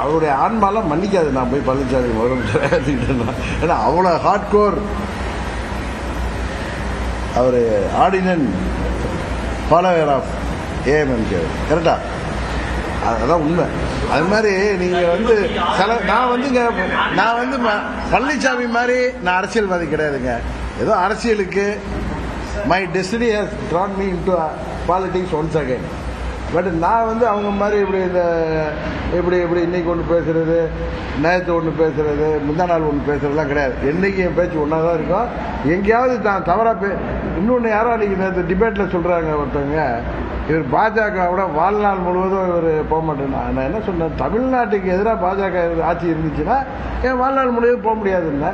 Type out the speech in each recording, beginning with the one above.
அவருடைய ஆன்மாலாம் மன்னிக்காது. நான் போய் பழனிசாமி முதலமைச்சர் ஏற்றிக்கிட்டேன்னா, ஏன்னா அவ்வளோ ஹார்ட்கோர் அவர் ஆர்டினன்ட் ஃபாலோவர் ஆஃப் ஏஎம்எம்கே. கரெக்டா? அதுதான் உண்மை. அது மாதிரி நீங்கள் வந்து நான் வந்து பழனிசாமி மாதிரி நான் அரசியல்வாதி கிடையாதுங்க. ஏதோ அரசியலுக்கு my destiny has drawn me into politics once again. But நான் வந்து அவங்க மாதிரி இப்படி இன்னைக்கு ஒன்று பேசுறது, நேரத்தை ஒன்று பேசுறது, முந்தா நாள் ஒன்று பேசுறதுலாம் கிடையாது. என்னைக்கு என் பேச்சு ஒன்றா தான் இருக்கும். எங்கேயாவது நான் தவறாக இன்னொன்று யாரோ அன்றைக்கி நேற்று டிபேட்டில் சொல்கிறாங்க ஒருத்தவங்க, இவர் பாஜகவோட வாழ்நாள் முழுவதும் இவர் போக மாட்டேன்னா. நான் என்ன சொன்னேன், தமிழ்நாட்டுக்கு எதிராக பாஜக ஆட்சி இருந்துச்சுன்னா என் வாழ்நாள் முழுவதும் போக முடியாதுன்னு.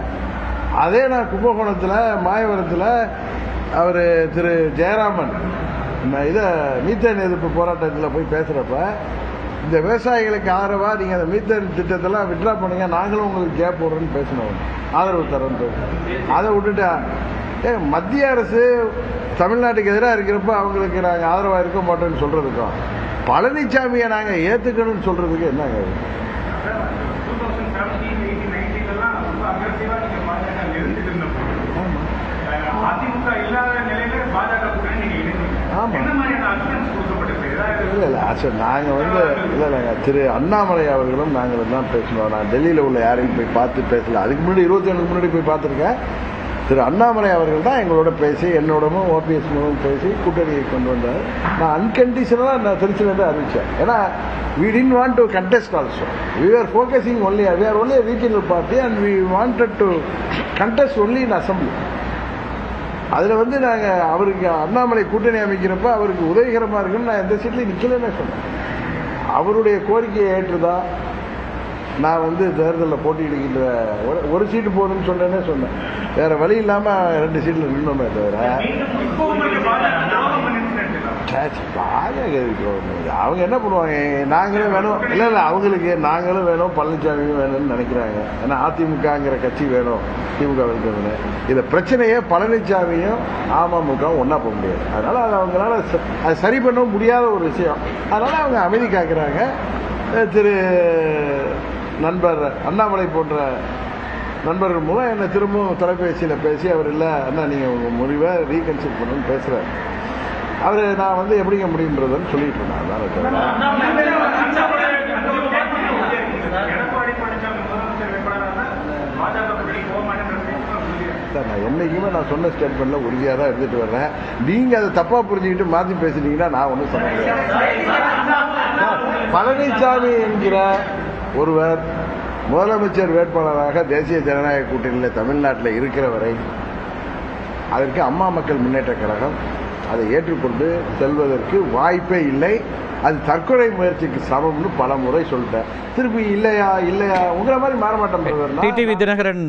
அதே நான் கும்பகோணத்தில் மாயவரத்தில் அவர் திரு ஜெயராமன் இதை மீத்தேன் எதிர்ப்பு போராட்டத்தில் போய் பேசுகிறப்ப, இந்த விவசாயிகளுக்கு ஆதரவாக நீங்கள் அந்த மீத்தேன் திட்டத்தெல்லாம் விட்ரா பண்ணுங்க, நாங்களும் உங்களுக்கு கேப் போடுறோன்னு பேசினோம், ஆதரவு தரோன்னு. அதை விட்டுட்டா மத்திய அரசு தமிழ்நாட்டுக்கு எதிராக இருக்கிறப்ப அவங்களுக்கு நாங்கள் ஆதரவாக இருக்க மாட்டோம்னு சொல்றதுக்கும், பழனிசாமியை நாங்கள் ஏற்றுக்கணும்னு சொல்றதுக்கு என்னங்க? நாங்கள் வந்து இல்லைங்க, திரு அண்ணாமலை அவர்களும் நாங்களும் தான் பேசணும். நான் டெல்லியில் உள்ள யாரையும் போய் பார்த்து பேசல. அதுக்கு முன்னாடி 27 முன்னாடி போய் பார்த்துருக்கேன். திரு அண்ணாமலை அவர்கள் தான் எங்களோட பேசி, என்னோடமும் ஓபிஎஸ் மூலம் பேசி கூட்டணியை கொண்டு வந்தார். நான் அன்கண்டிஷனலாக நான் திருச்சியிலேருந்து அறிவித்தேன். ஏன்னா we didn't want to contest also. We were focusing only, we are only a regional party and we wanted to contest only in assembly. அதில் வந்து நாங்கள் அவருக்கு அண்ணாமலை கூட்டணி அமைக்கிறப்ப அவருக்கு உதவிகரமாக இருக்குன்னு நான் எந்த சீட்லையும் நிற்கலன்னு சொன்னேன். அவருடைய கோரிக்கையை ஏற்றுதான் நான் வந்து தேர்தலில் போட்டியிடுகின்ற ஒரு சீட்டு போதுன்னு சொன்னேன்னே சொன்னேன். வேற வழி இல்லாமல் 2 சீட்டில் நின்னோமே தவிர அவங்க என்ன பண்ணுவாங்க, நாங்களும் வேணும் இல்லை அவங்களுக்கு நாங்களும் வேணும் பழனிசாமியும் வேணும்னு நினைக்கிறாங்க. ஏன்னா அதிமுகங்கிற கட்சி வேணும் திமுக இருக்கிறது. இந்த பிரச்சனையே பழனிசாமியும் அமமுகவும் ஒன்றா போக முடியாது. அதனால அது அவங்களால அது சரி பண்ண முடியாத ஒரு விஷயம். அதனால அவங்க அமைதி காக்கிறாங்க. திரு நண்பர் அண்ணாமலை போன்ற நண்பர்கள் மூலம் என்னை திரும்பவும் தொலைபேசியில் பேசி அவர் இல்லை அண்ணா நீங்கள் உங்கள் முடிவை ரீகன்சிடர் பண்ணணும்னு பேசுகிறார். அவர் நான் வந்து எப்படிங்க முடியுன்றதுன்னு சொல்லிட்டு இருந்தேன். சார் நான் என்னைக்குமே நான் சொன்ன ஸ்டேட்மெண்ட்ல உறுதியாக தான் எடுத்துட்டு வர்றேன். நீங்க அதை தப்பா புரிஞ்சுக்கிட்டு மாற்றி பேசிட்டீங்கன்னா நான் ஒன்றும் சொல்ல முடியாது. பழனிசாமி என்கிற ஒருவர் முதலமைச்சர் வேட்பாளராக தேசிய ஜனநாயக கூட்டணியில் தமிழ்நாட்டில் இருக்கிற வரை அதற்கு அம்மா மக்கள் முன்னேற்ற கழகம் அதை ஏற்றுக்கொண்டு செல்வதற்கு வாய்ப்பே இல்லை. அது தற்கொலை முயற்சிக்கு சமம்னு பல முறை சொல்லிட்டேன். திருப்பி இல்லையா உங்களை மாதிரி மாற மாட்டேன். டிடிவி தினகரன்